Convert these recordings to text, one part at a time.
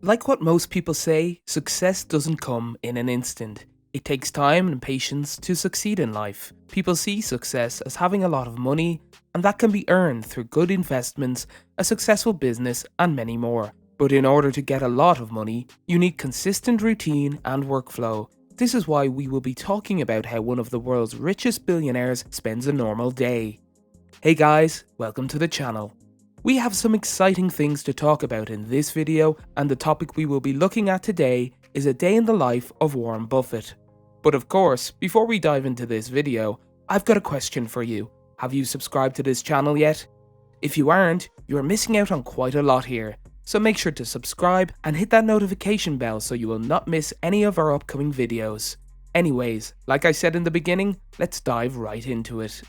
Like what most people say, success doesn't come in an instant. It takes time and patience to succeed in life. People see success as having a lot of money, and that can be earned through good investments, a successful business, and many more. But in order to get a lot of money, you need consistent routine and workflow. This is why we will be talking about how one of the world's richest billionaires spends a normal day. Hey guys, welcome to the channel. We have some exciting things to talk about in this video, and the topic we will be looking at today is a day in the life of Warren Buffett. But of course, before we dive into this video, I've got a question for you. Have you subscribed to this channel yet? If you aren't, you are missing out on quite a lot here. So make sure to subscribe and hit that notification bell so you will not miss any of our upcoming videos. Anyways, like I said in the beginning, let's dive right into it.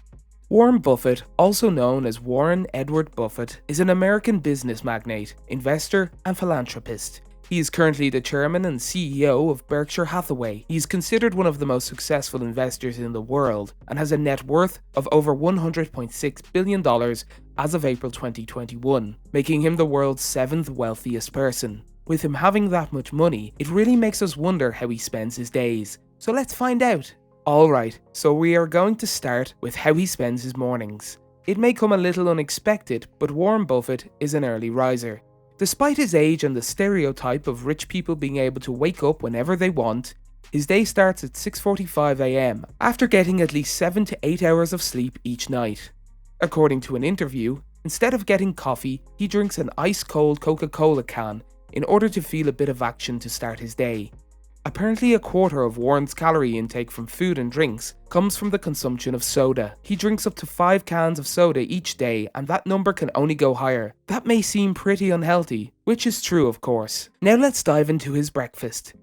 Warren Buffett, also known as Warren Edward Buffett, is an American business magnate, investor, and philanthropist. He is currently the chairman and CEO of Berkshire Hathaway. He is considered one of the most successful investors in the world and has a net worth of over $100.6 billion as of April 2021, making him the world's 7th wealthiest person. With him having that much money, it really makes us wonder how he spends his days. So let's find out. Alright, so we are going to start with how he spends his mornings. It may come a little unexpected, but Warren Buffett is an early riser. Despite his age and the stereotype of rich people being able to wake up whenever they want, his day starts at 6:45 AM after getting at least 7 to 8 hours of sleep each night. According to an interview, instead of getting coffee, he drinks an ice-cold Coca-Cola can in order to feel a bit of action to start his day. Apparently a quarter of Warren's calorie intake from food and drinks comes from the consumption of soda. He drinks up to 5 cans of soda each day, and that number can only go higher. That may seem pretty unhealthy, which is true of course. Now let's dive into his breakfast.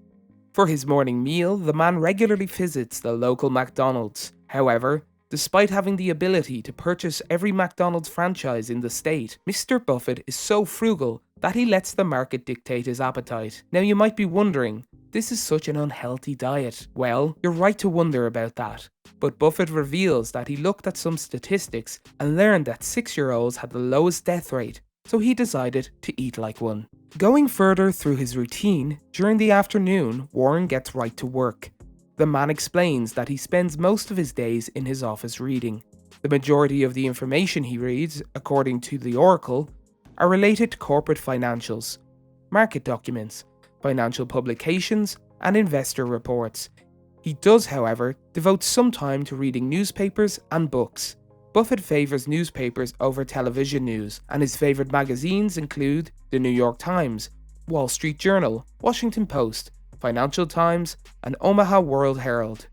For his morning meal, the man regularly visits the local McDonald's. However, despite having the ability to purchase every McDonald's franchise in the state, Mr. Buffett is so frugal that he lets the market dictate his appetite. Now you might be wondering, this is such an unhealthy diet. Well, you're right to wonder about that. But Buffett reveals that he looked at some statistics and learned that 6-year-olds had the lowest death rate, so he decided to eat like one. Going further through his routine, during the afternoon, Warren gets right to work. The man explains that he spends most of his days in his office reading. The majority of the information he reads, according to the Oracle, are related to corporate financials, market documents, financial publications, and investor reports. He does, however, devote some time to reading newspapers and books. Buffett favors newspapers over television news, and his favorite magazines include The New York Times, Wall Street Journal, Washington Post, Financial Times, and Omaha World Herald.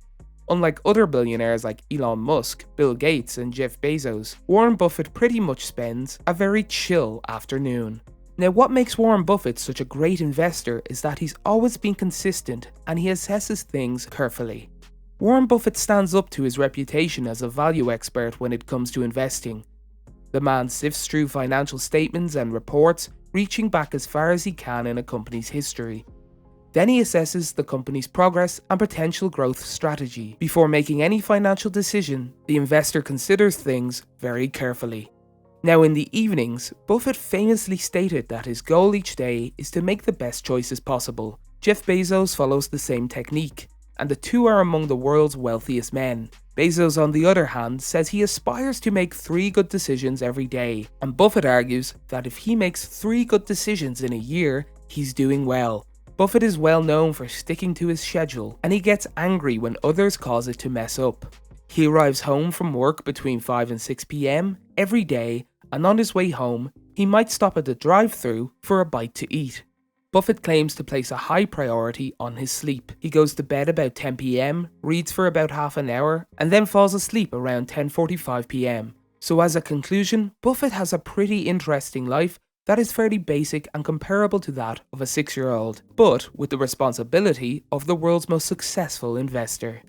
Unlike other billionaires like Elon Musk, Bill Gates, and Jeff Bezos, Warren Buffett pretty much spends a very chill afternoon. Now, what makes Warren Buffett such a great investor is that he's always been consistent and he assesses things carefully. Warren Buffett stands up to his reputation as a value expert when it comes to investing. The man sifts through financial statements and reports, reaching back as far as he can in a company's history. Then he assesses the company's progress and potential growth strategy. Before making any financial decision, the investor considers things very carefully. Now in the evenings, Buffett famously stated that his goal each day is to make the best choices possible. Jeff Bezos follows the same technique, and the two are among the world's wealthiest men. Bezos, on the other hand, says he aspires to make 3 good decisions every day, and Buffett argues that if he makes 3 good decisions in a year, he's doing well. Buffett is well known for sticking to his schedule, and he gets angry when others cause it to mess up. He arrives home from work between 5 and 6 PM every day, and on his way home, he might stop at the drive-thru for a bite to eat. Buffett claims to place a high priority on his sleep. He goes to bed about 10 PM, reads for about half an hour, and then falls asleep around 10:45 PM. So as a conclusion, Buffett has a pretty interesting life that is fairly basic and comparable to that of a 6-year-old, but with the responsibility of the world's most successful investor.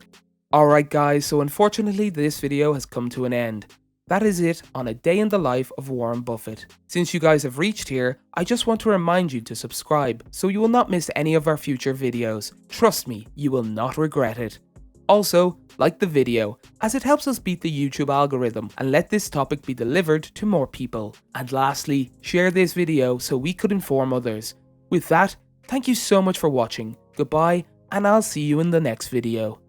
Alright guys, so unfortunately this video has come to an end. That is it on a day in the life of Warren Buffett. Since you guys have reached here, I just want to remind you to subscribe so you will not miss any of our future videos. Trust me, you will not regret it. Also, like the video, as it helps us beat the YouTube algorithm and let this topic be delivered to more people. And lastly, share this video so we could inform others. With that, Thank you so much for watching, goodbye, and I'll see you in the next video.